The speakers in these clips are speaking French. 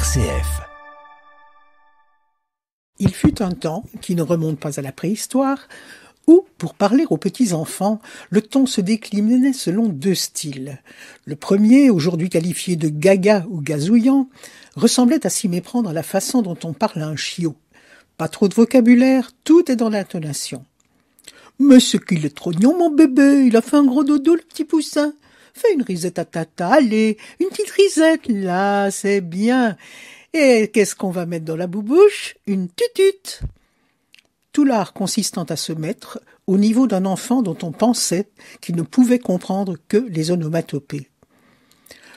RCF. Il fut un temps, qui ne remonte pas à la préhistoire, où, pour parler aux petits-enfants, le ton se déclinait selon deux styles. Le premier, aujourd'hui qualifié de gaga ou gazouillant, ressemblait à s'y méprendre à la façon dont on parle à un chiot. Pas trop de vocabulaire, tout est dans l'intonation. « Mais ce qu'il est trop mignon, mon bébé, il a fait un gros dodo, le petit poussin. Fais une risette à tata, allez, une petite risette, là, c'est bien. Et qu'est-ce qu'on va mettre dans la boubouche? Une tutute. » Tout l'art consistant à se mettre au niveau d'un enfant dont on pensait qu'il ne pouvait comprendre que les onomatopées.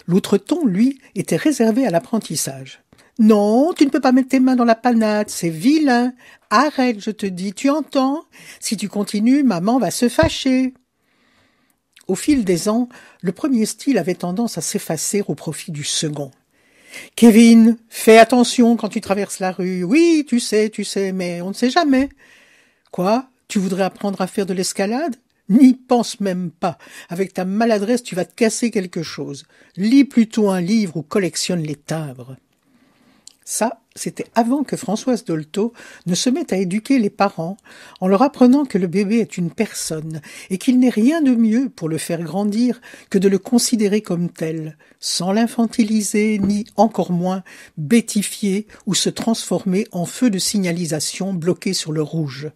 L'autre ton, lui, était réservé à l'apprentissage. « Non, tu ne peux pas mettre tes mains dans la panade, c'est vilain. Arrête, je te dis, tu entends? Si tu continues, maman va se fâcher. » Au fil des ans, le premier style avait tendance à s'effacer au profit du second. « Kevin, fais attention quand tu traverses la rue. Oui, tu sais, mais on ne sait jamais. »« Quoi? Tu voudrais apprendre à faire de l'escalade? N'y pense même pas. Avec ta maladresse, tu vas te casser quelque chose. Lis plutôt un livre ou collectionne les timbres. » Ça, c'était avant que Françoise Dolto ne se mette à éduquer les parents en leur apprenant que le bébé est une personne et qu'il n'est rien de mieux pour le faire grandir que de le considérer comme tel, sans l'infantiliser ni encore moins bêtifier ou se transformer en feu de signalisation bloqué sur le rouge.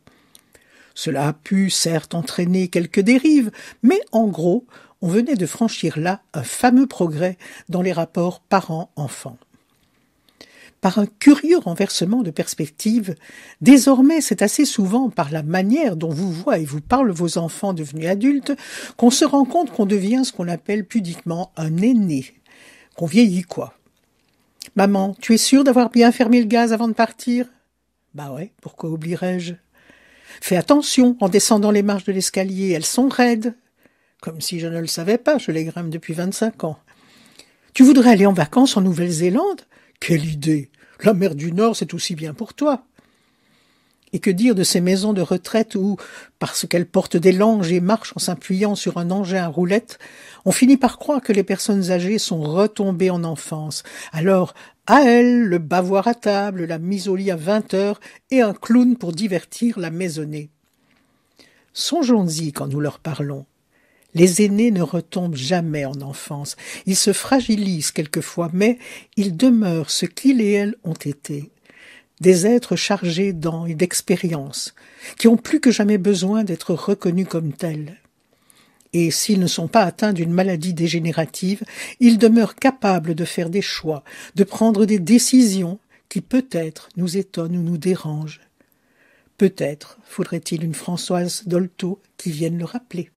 Cela a pu certes entraîner quelques dérives, mais en gros, on venait de franchir là un fameux progrès dans les rapports parents-enfants. Par un curieux renversement de perspective, désormais c'est assez souvent par la manière dont vous voient et vous parlent vos enfants devenus adultes qu'on se rend compte qu'on devient ce qu'on appelle pudiquement un aîné, qu'on vieillit quoi. « Maman, tu es sûre d'avoir bien fermé le gaz avant de partir ?»« Bah ouais, pourquoi oublierais-je ?»« Fais attention en descendant les marches de l'escalier, elles sont raides. » Comme si je ne le savais pas, je les grimpe depuis 25 ans. « Tu voudrais aller en vacances en Nouvelle-Zélande ? Quelle idée! La mer du Nord, c'est aussi bien pour toi. » Et que dire de ces maisons de retraite où, parce qu'elles portent des langes et marchent en s'appuyant sur un engin à roulettes, on finit par croire que les personnes âgées sont retombées en enfance. Alors, à elles, le bavoir à table, la mise au lit à 20 heures et un clown pour divertir la maisonnée. Songeons-y quand nous leur parlons. Les aînés ne retombent jamais en enfance. Ils se fragilisent quelquefois, mais ils demeurent ce qu'ils et elles ont été. Des êtres chargés d'ans et d'expérience, qui ont plus que jamais besoin d'être reconnus comme tels. Et s'ils ne sont pas atteints d'une maladie dégénérative, ils demeurent capables de faire des choix, de prendre des décisions qui peut-être nous étonnent ou nous dérangent. Peut-être faudrait-il une Françoise Dolto qui vienne le rappeler.